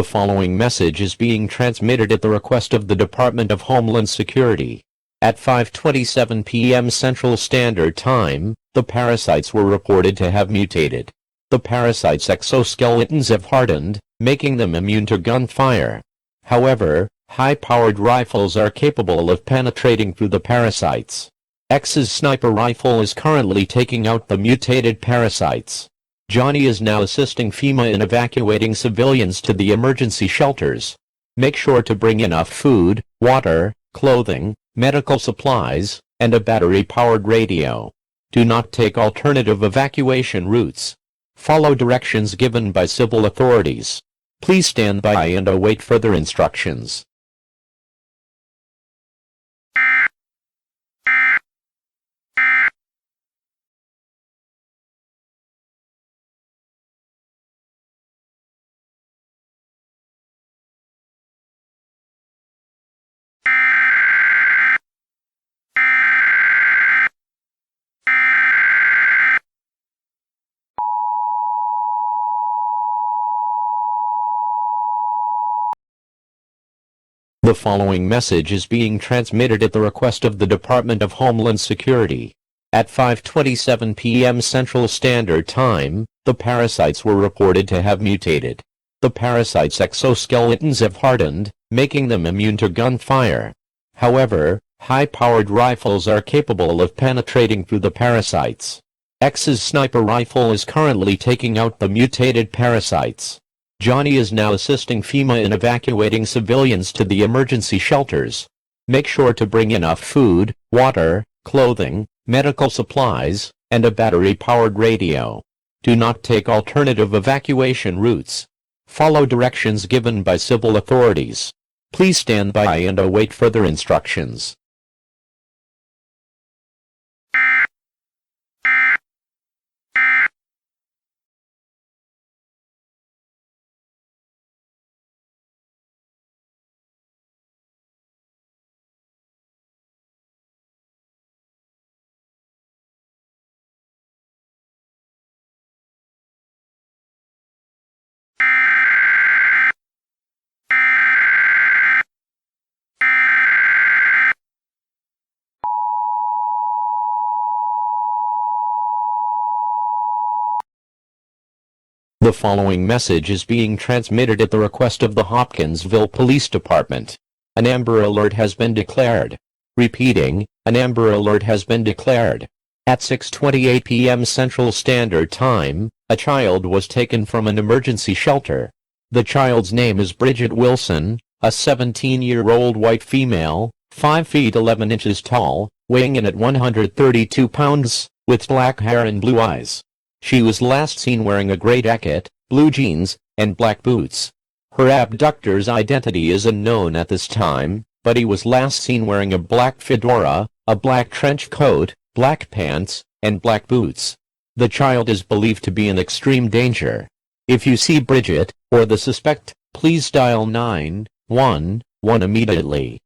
The following message is being transmitted at the request of the Department of Homeland Security. At 5:27 p.m. Central Standard Time, the parasites were reported to have mutated. The parasites' exoskeletons have hardened, making them immune to gunfire. However, high-powered rifles are capable of penetrating through the parasites. X's sniper rifle is currently taking out the mutated parasites. Johnny is now assisting FEMA in evacuating civilians to the emergency shelters. Make sure to bring enough food, water, clothing, medical supplies, and a battery-powered radio. Do not take alternative evacuation routes. Follow directions given by civil authorities. Please stand by and await further instructions. The following message is being transmitted at the request of the Department of Homeland Security. At 5:27 p.m. Central Standard Time, the parasites were reported to have mutated. The parasites' exoskeletons have hardened, making them immune to gunfire. However, high-powered rifles are capable of penetrating through the parasites. X's sniper rifle is currently taking out the mutated parasites. Johnny is now assisting FEMA in evacuating civilians to the emergency shelters. Make sure to bring enough food, water, clothing, medical supplies, and a battery-powered radio. Do not take alternative evacuation routes. Follow directions given by civil authorities. Please stand by and await further instructions. The following message is being transmitted at the request of the Hopkinsville Police Department. An Amber Alert has been declared. Repeating, an Amber Alert has been declared. At 6:28 p.m. Central Standard Time, a child was taken from an emergency shelter. The child's name is Bridget Wilson, a 17-year-old white female, 5 feet 11 inches tall, weighing in at 132 pounds, with black hair and blue eyes. She was last seen wearing a gray jacket, blue jeans, and black boots. Her abductor's identity is unknown at this time, but he was last seen wearing a black fedora, a black trench coat, black pants, and black boots. The child is believed to be in extreme danger. If you see Bridget, or the suspect, please dial 911 immediately.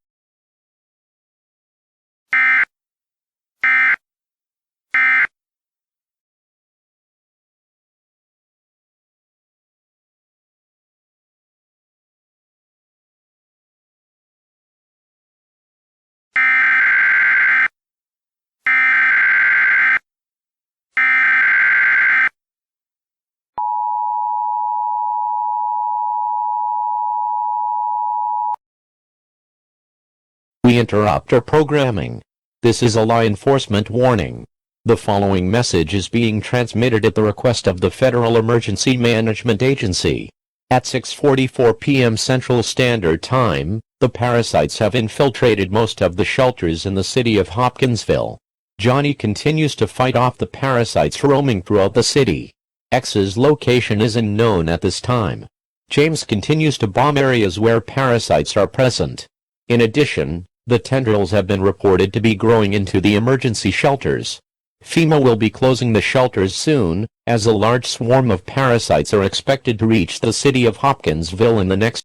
We interrupt our programming. This is a law enforcement warning. The following message is being transmitted at the request of the Federal Emergency Management Agency. At 6:44 p.m. Central Standard Time, the parasites have infiltrated most of the shelters in the city of Hopkinsville. Johnny continues to fight off the parasites roaming throughout the city. X's location is unknown at this time. James continues to bomb areas where parasites are present. In addition, the tendrils have been reported to be growing into the emergency shelters. FEMA will be closing the shelters soon, as a large swarm of parasites are expected to reach the city of Hopkinsville in the next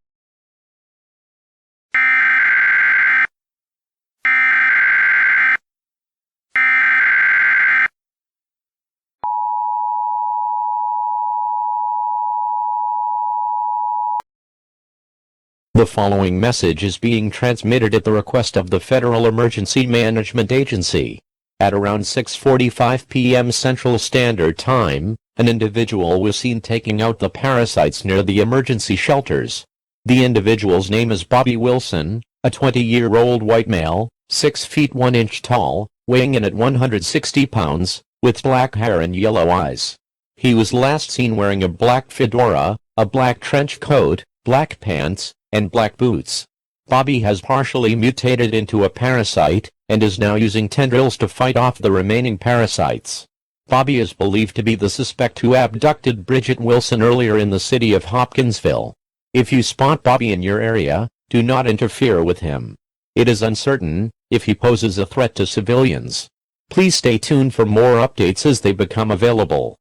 The following message is being transmitted at the request of the Federal Emergency Management Agency. At around 6:45 p.m. Central Standard Time, an individual was seen taking out the parasites near the emergency shelters. The individual's name is Bobby Wilson, a 20-year-old white male, 6 feet 1 inch tall, weighing in at 160 pounds, with black hair and yellow eyes. He was last seen wearing a black fedora, a black trench coat, black pants, and black boots. Bobby has partially mutated into a parasite, and is now using tendrils to fight off the remaining parasites. Bobby is believed to be the suspect who abducted Bridget Wilson earlier in the city of Hopkinsville. If you spot Bobby in your area, do not interfere with him. It is uncertain if he poses a threat to civilians. Please stay tuned for more updates as they become available.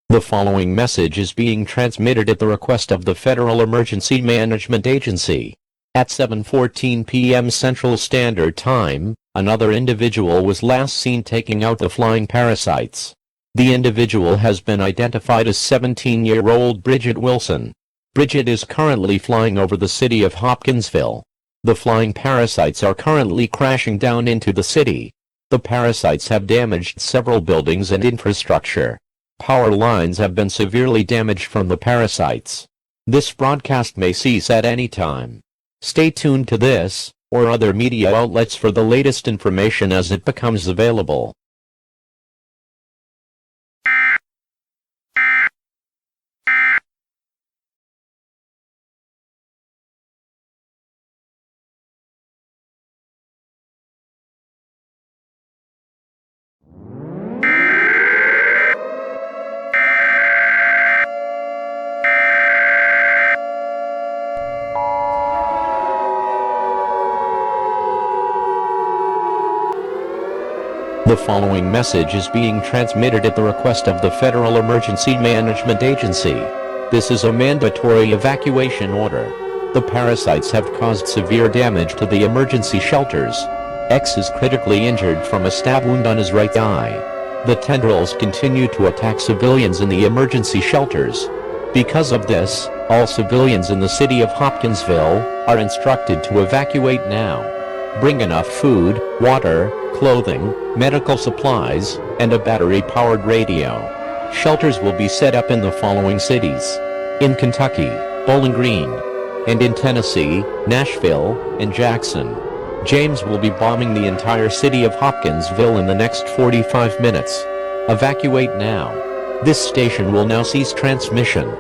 The following message is being transmitted at the request of the Federal Emergency Management Agency. At 7:14 p.m. Central Standard Time, another individual was last seen taking out the flying parasites. The individual has been identified as 17-year-old Bridget Wilson. Bridget is currently flying over the city of Hopkinsville. The flying parasites are currently crashing down into the city. The parasites have damaged several buildings and infrastructure. Power lines have been severely damaged from the parasites. This broadcast may cease at any time. Stay tuned to this, or other media outlets for the latest information as it becomes available. The following message is being transmitted at the request of the Federal Emergency Management Agency. This is a mandatory evacuation order. The parasites have caused severe damage to the emergency shelters. X is critically injured from a stab wound on his right eye. The tendrils continue to attack civilians in the emergency shelters. Because of this, all civilians in the city of Hopkinsville are instructed to evacuate now. Bring enough food, water, clothing, medical supplies, and a battery-powered radio. Shelters will be set up in the following cities: in Kentucky, Bowling Green, and in Tennessee, Nashville, and Jackson. James will be bombing the entire city of Hopkinsville in the next 45 minutes. Evacuate now. This station will now cease transmission.